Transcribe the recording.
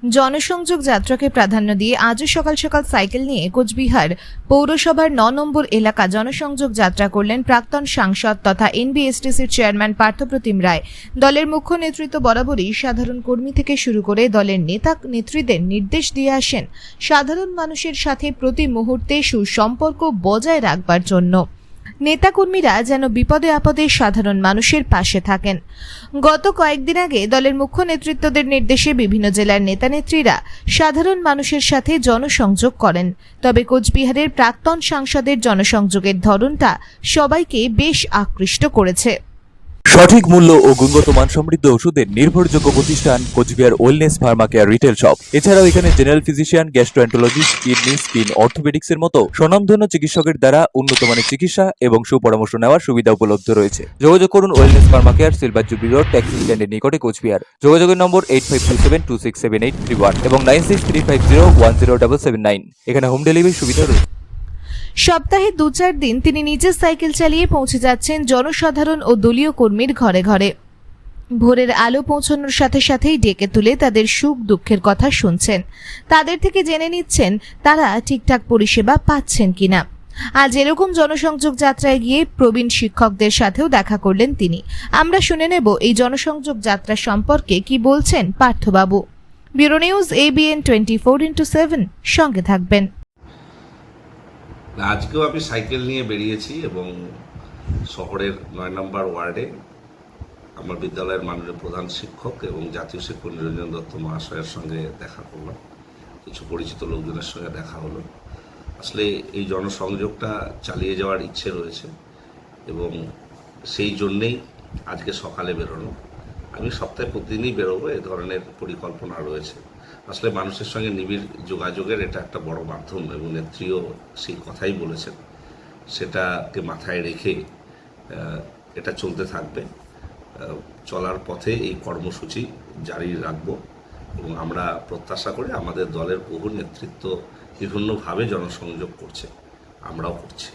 জনসংযোগ যাত্রাকে প্রাধান্য দিয়ে আজও সকাল সকাল সাইকেল নিয়ে কোচবিহার পৌরসভার ৯ নম্বর এলাকা জনসংযোগ যাত্রা করলেন প্রাক্তন সাংসদ তথা এনবিএসটিসির চেয়ারম্যান পার্থপ্রতিম রায়। দলের মুখ্য নেতৃত্ব বরাবরই সাধারণ কর্মী থেকে শুরু করে দলের নেতা নেত্রীদের নির্দেশ দিয়ে আসেন সাধারণ মানুষের সাথে প্রতি মুহূর্তে সুসম্পর্ক বজায় রাখবার জন্য। নেতাকর্মীরা যেন বিপদে আপদে সাধারণ মানুষের পাশে থাকেন। গত কয়েকদিন আগে দলের মুখ্য নেতৃত্বদের নির্দেশে বিভিন্ন জেলার নেতানেত্রীরা সাধারণ মানুষের সাথে জনসংযোগ করেন। তবে কোচবিহারের প্রাক্তন সাংসদের জনসংযোগের ধরনটা সবাইকে বেশ আকৃষ্ট করেছে। সঠিক মূল্য ও গুণগত মান সমৃদ্ধ ওষুধের নির্ভরযোগ্য প্রতিষ্ঠান Cooch Behar wellness pharma care retail shop. এছাড়াও এখানে general physician, gastroenterologist, kidney, skin, orthopaedics এর মতো স্বনামধন্য চিকিৎসকের দ্বারা উন্নত মানের চিকিৎসা এবং সুপরামর্শ নেওয়ার সুবিধা উপলব্ধ রয়েছে। যোগাযোগ করুন wellness pharma care, silver jubilee road, taxi স্ট্যান্ডের নিকটে, কোচবিহার। যোগাযোগের নম্বর 8527267831 এবং 9635010779। এখানে হোম ডেলিভারি সুবিধা রয়েছে। সপ্তাহে ২-৪ দিন তিনি নিজের সাইকেল চালিয়ে পৌঁছে যাচ্ছেন জনসাধারণ ও দলীয় কর্মীর ঘরে ঘরে। ভোরের আলো পৌঁছানোর সাথে সাথেই ডেকে তুলে তাদের সুখ দুঃখের কথা শুনছেন, তাদের থেকে জেনে নিচ্ছেন তারা ঠিকঠাক পরিষেবা পাচ্ছেন কিনা। আজ এরকম জনসংযোগ যাত্রায় গিয়ে প্রবীণ শিক্ষকদের সাথেও দেখা করলেন তিনি। আমরা শুনে নেব এই জনসংযোগ যাত্রা সম্পর্কে কি বলছেন পার্থবাবু। ব্যুরো নিউজ ABN 24x7, সঙ্গে থাকবেন। আজকেও আমি সাইকেল নিয়ে বেরিয়েছি এবং শহরের ৯ নম্বর ওয়ার্ডে আমার বিদ্যালয়ের মাননীয় প্রধান শিক্ষক এবং জাতীয় শিক্ষক নিরঞ্জন দত্ত মহাশয়ের সঙ্গে দেখা করলাম। কিছু পরিচিত লোকজনের সঙ্গে দেখা হলো। আসলে এই জনসংযোগটা চালিয়ে যাওয়ার ইচ্ছে রয়েছে এবং সেই জন্যেই আজকে সকালে বেরোনো। আমি সপ্তাহে প্রতিদিনই বেরোবো, এ ধরনের পরিকল্পনা রয়েছে। আসলে মানুষের সঙ্গে নিবিড় যোগাযোগের এটা একটা বড় মাধ্যম এবং নেত্রীও সেই কথাই বলেছেন। সেটাকে মাথায় রেখে এটা চলতে থাকবে। চলার পথে এই কর্মসূচি জারি রাখব এবং আমরা প্রত্যাশা করি আমাদের দলের বহু নেতৃত্ব বিভিন্নভাবে জনসংযোগ করছে, আমরাও করছি।